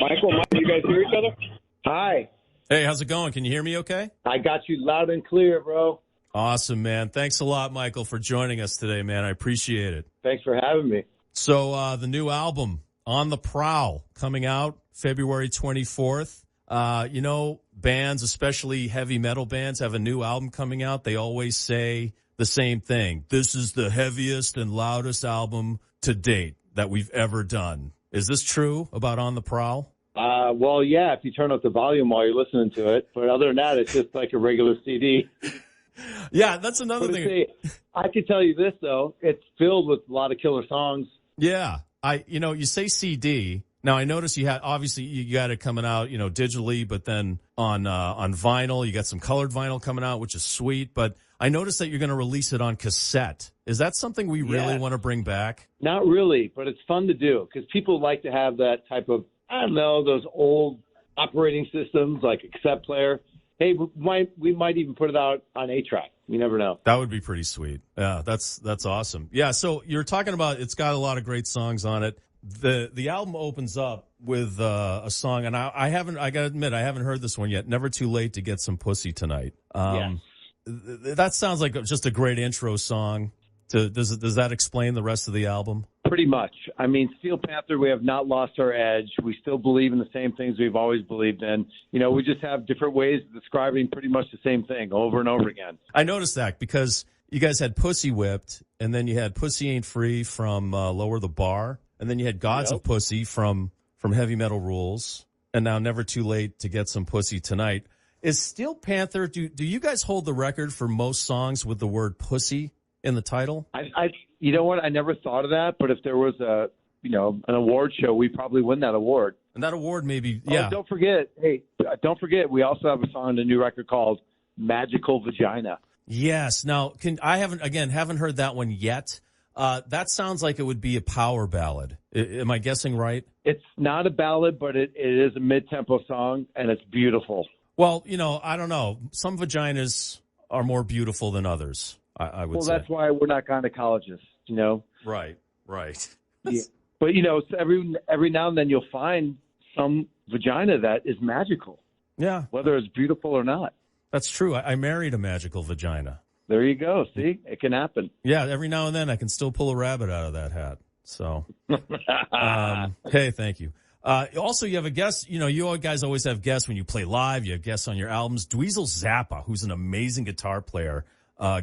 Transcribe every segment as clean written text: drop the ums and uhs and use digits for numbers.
Michael, you guys hear each other? Hi. Hey, how's it going? Can you hear me okay? I got you loud and clear, bro. Awesome, man. Thanks a lot, Michael, for joining us today, man. I appreciate it. Thanks for having me. So the new album, On the Prowl, coming out February 24th. Bands, especially heavy metal bands, have a new album coming out. They always say the same thing. This is the heaviest and loudest album to date that we've ever done. Is this true about On the Prowl? Well, yeah, if you turn up the volume while you're listening to it. But other than that, it's just like a regular CD. Yeah, that's another thing. I can tell you this, though. It's filled with a lot of killer songs. Yeah. You say CD. Now, I noticed you got it coming out, digitally, but then on vinyl, you got some colored vinyl coming out, which is sweet. But I noticed that you're going to release it on cassette. Is that something we really want to bring back? Not really, but it's fun to do because people like to have that type of, I don't know, those old operating systems like a cassette player. Hey, we might even put it out on 8-track. You never know. That would be pretty sweet. Yeah, that's awesome. Yeah, so you're talking about it's got a lot of great songs on it. The album opens up with a song, and I gotta admit, I haven't heard this one yet. Never Too Late to Get Some Pussy Tonight. Yes. That sounds like just a great intro song. Does that explain the rest of the album? Pretty much. I mean, Steel Panther, we have not lost our edge. We still believe in the same things we've always believed in. We just have different ways of describing pretty much the same thing over and over again. I noticed that because you guys had Pussy Whipped, and then you had Pussy Ain't Free from Lower the Bar, and then you had Gods of Pussy from Heavy Metal Rules, and now Never Too Late to Get Some Pussy Tonight. Is Steel Panther, do you guys hold the record for most songs with the word pussy in the title? You know what? I never thought of that, but if there was an award show, we probably win that award. And that award maybe, yeah. Oh, don't forget, we also have a song on the new record called Magical Vagina. Yes. Now, I haven't heard that one yet. That sounds like it would be a power ballad. Am I guessing right? It's not a ballad, but it is a mid-tempo song, and it's beautiful. Well, I don't know. Some vaginas are more beautiful than others, I would say. Well, that's why we're not gynecologists, Right. Yeah. But, every now and then you'll find some vagina that is magical. Yeah. Whether it's beautiful or not. That's true. I married a magical vagina. There you go. See? It can happen. Yeah, every now and then I can still pull a rabbit out of that hat. So, hey, thank you. Also, you have a guest. You guys always have guests when you play live. You have guests on your albums. Dweezil Zappa, who's an amazing guitar player,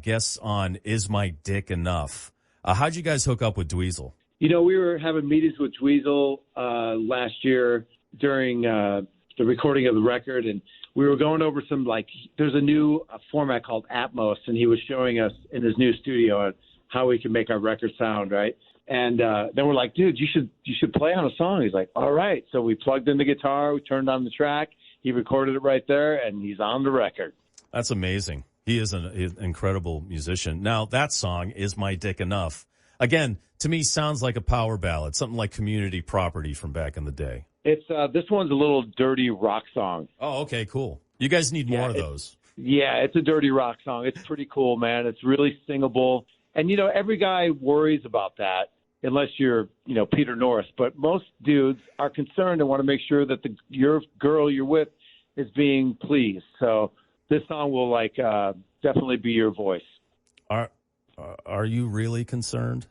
guests on Is My Dick Enough? How'd you guys hook up with Dweezil? We were having meetings with Dweezil last year during the recording of the record, and we were going over some, there's a new format called Atmos, and he was showing us in his new studio how we can make our record sound, right? And then we're like, dude, you should play on a song. He's like, all right. So we plugged in the guitar, we turned on the track, he recorded it right there, and he's on the record. That's amazing. He is an incredible musician. Now, that song, Is My Dick Enough? Again, to me, sounds like a power ballad, something like Community Property from back in the day. It's this one's a little dirty rock song. Oh, okay, cool. You guys need more of those. Yeah, it's a dirty rock song. It's pretty cool, man. It's really singable. And, every guy worries about that unless you're, Peter Norris. But most dudes are concerned and want to make sure that your girl you're with is being pleased. So this song will, definitely be your voice. Are you really concerned?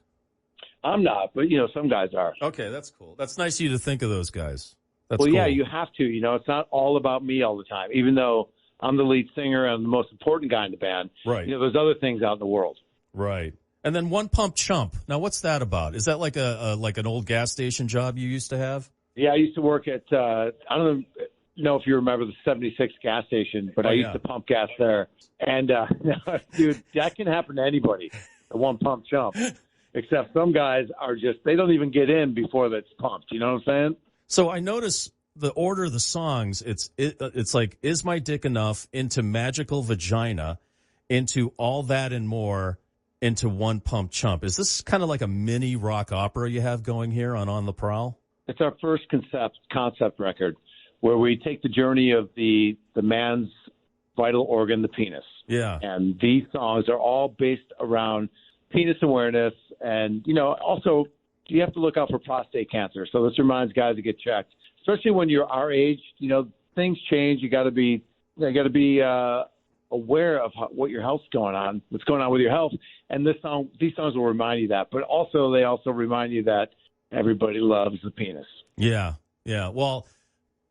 I'm not, but, some guys are. Okay, that's cool. That's nice of you to think of those guys. That's well, cool. Yeah, you have to. It's not all about me all the time, even though I'm the lead singer and the most important guy in the band. Right. There's other things out in the world. Right. And then One Pump Chump. Now, what's that about? Is that like like an old gas station job you used to have? Yeah, I used to work at, I don't know if you remember the 76 gas station, but I used to pump gas there. And, dude, that can happen to anybody, the One Pump Chump. Except some guys are they don't even get in before that's pumped. You know what I'm saying? So I notice the order of the songs, it's like Is My Dick Enough, into Magical Vagina, into All That and More, into One Pump Chump. Is this kind of like a mini rock opera you have going here on the Prowl? It's our first concept record where we take the journey of the man's vital organ, the penis. Yeah. And these songs are all based around penis awareness. And, also you have to look out for prostate cancer. So this reminds guys to get checked. especially when you're our age, things change. You got to be aware of what your health's what's going on with your health. And these songs will remind you that, but also they also remind you that everybody loves the penis. Yeah. Yeah. Well,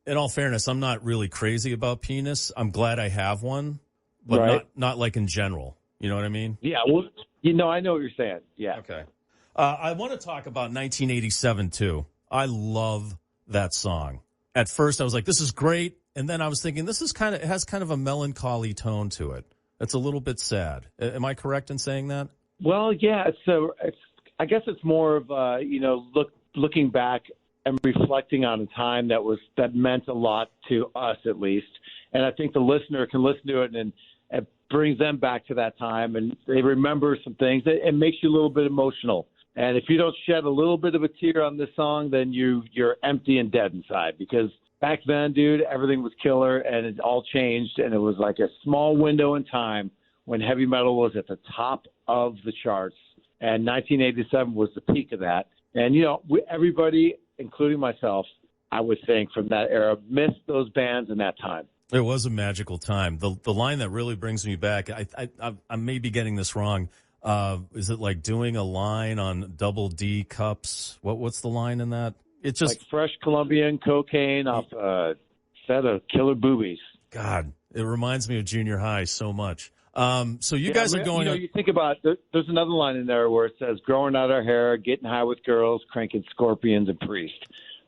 in all fairness, I'm not really crazy about penis. I'm glad I have one, but right. not like in general. You know what I mean? Yeah. Well, I know what you're saying. Yeah. Okay. I want to talk about 1987 too. I love that song. At first, I was like, "This is great," and then I was thinking, "This is it has kind of a melancholy tone to it. It's a little bit sad." Am I correct in saying that? Well, yeah. I guess it's more of looking back and reflecting on a time that meant a lot to us, at least. And I think the listener can listen to it and it brings them back to that time, and they remember some things. It makes you a little bit emotional. And if you don't shed a little bit of a tear on this song, then you're empty and dead inside. Because back then, dude, everything was killer, and it all changed. And it was like a small window in time when heavy metal was at the top of the charts. And 1987 was the peak of that. And, everybody, including myself, I would think from that era, missed those bands in that time. It was a magical time. The line that really brings me back, I may be getting this wrong. Is it like doing a line on double D cups? What's the line in that? It's just like fresh Colombian cocaine off a set of killer boobies. God, it reminds me of junior high so much. So you guys are going. You think about there's another line in there where it says growing out our hair, getting high with girls, cranking scorpions and priests.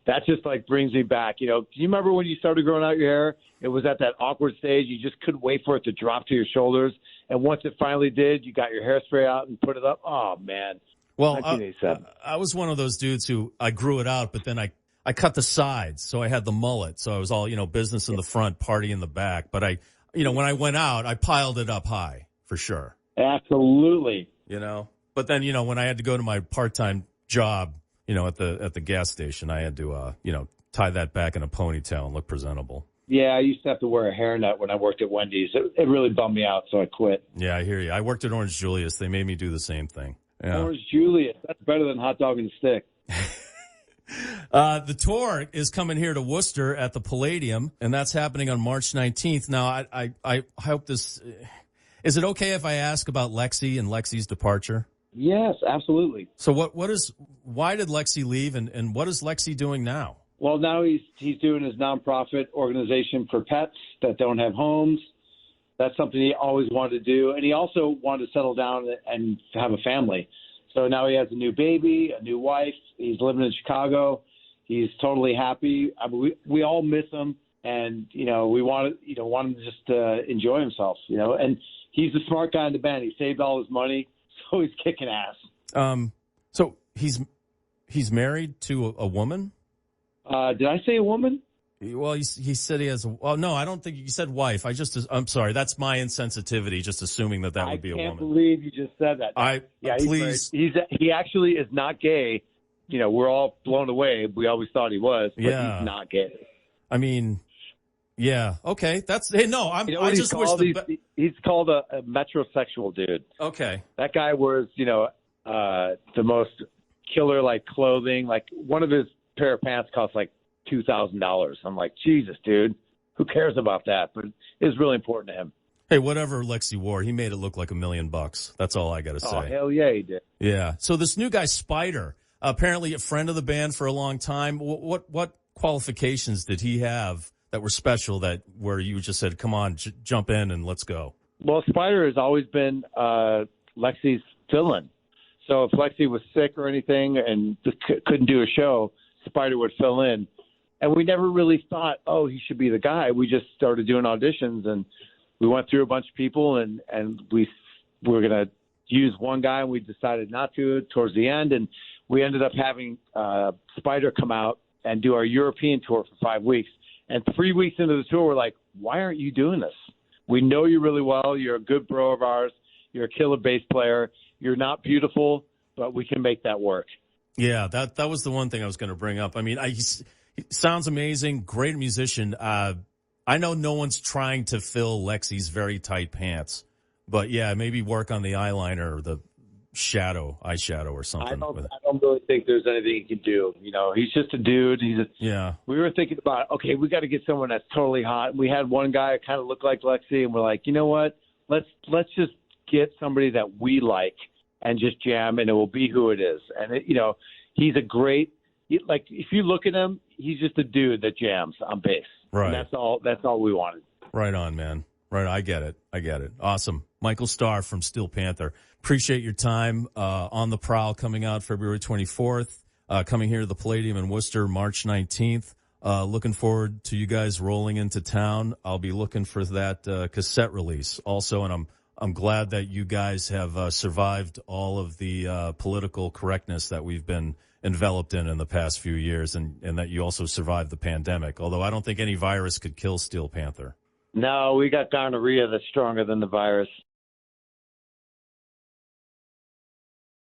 That just brings me back. Do you remember when you started growing out your hair? It was at that awkward stage. You just couldn't wait for it to drop to your shoulders. And once it finally did, you got your hairspray out and put it up. Oh, man. Well, I was one of those dudes who I grew it out, but then I cut the sides. So I had the mullet. So I was all, business in the front, party in the back. But when I went out, I piled it up high for sure. Absolutely. But then, when I had to go to my part-time job, at the gas station, I had to, tie that back in a ponytail and look presentable. Yeah, I used to have to wear a hairnet when I worked at Wendy's. It really bummed me out, so I quit. Yeah, I hear you. I worked at Orange Julius. They made me do the same thing. Yeah. Orange Julius. That's better than hot dog and stick. The tour is coming here to Worcester at the Palladium, and that's happening on March 19th. Now, I hope this – is it okay if I ask about Lexi and Lexi's departure? Yes, absolutely. So why did Lexi leave, and what is Lexi doing now? Well, now he's doing his nonprofit organization for pets that don't have homes. That's something he always wanted to do. And he also wanted to settle down and have a family. So now he has a new baby, a new wife. He's living in Chicago. He's totally happy. I mean, we all miss him. And, we want him to just enjoy himself, And he's a smart guy in the band. He saved all his money, so he's kicking ass. So he's married to a woman? Did I say a woman? Well, he said he has no, I don't think you said wife. I'm sorry. That's my insensitivity, just assuming that would be a woman. I can't believe you just said that. Please. He actually is not gay. We're all blown away. We always thought he was, but he's not gay. I mean, yeah. Okay. I just wish he's called a metrosexual dude. Okay. That guy wears, the most killer clothing. One of his pair of pants costs $2,000. I'm like, Jesus, dude, who cares about that? But it's really important to him. Hey, whatever Lexi wore, he made it look like $1 million. That's all I got to say. Oh, hell yeah, he did. Yeah. So this new guy, Spider, apparently a friend of the band for a long time. What qualifications did he have that were special where you just said, come on, jump in and let's go? Well, Spider has always been Lexi's fill-in. So if Lexi was sick or anything and couldn't do a show, Spider would fill in. And we never really thought, he should be the guy. We just started doing auditions, and we went through a bunch of people, and we were going to use one guy, and we decided not to towards the end. And we ended up having Spider come out and do our European tour for 5 weeks. And 3 weeks into the tour, we're like, why aren't you doing this? We know you really well. You're a good bro of ours. You're a killer bass player. You're not beautiful, but we can make that work. Yeah, that was the one thing I was going to bring up. I mean, he sounds amazing, great musician. I know no one's trying to fill Lexi's very tight pants, but yeah, maybe work on the eyeliner or the eyeshadow or something. I don't really think there's anything he can do. You know, he's just a dude. Yeah. We were thinking about, okay, we got to get someone that's totally hot. We had one guy that kind of looked like Lexi, and we're like, you know what? Let's just get somebody that we like and just jam, and it will be who it is. And he's a great. Like, if you look at him, he's just a dude that jams on bass. Right. And that's all we wanted. Right on, man. Right. I get it. Awesome. Michael Starr from Steel Panther. Appreciate your time. On the Prowl coming out February 24th. Coming here to the Palladium in Worcester March 19th. Looking forward to you guys rolling into town. I'll be looking for that cassette release also, and I'm glad that you guys have survived all of the political correctness that we've been enveloped in the past few years, and that you also survived the pandemic, although I don't think any virus could kill Steel Panther. No, we got gonorrhea that's stronger than the virus.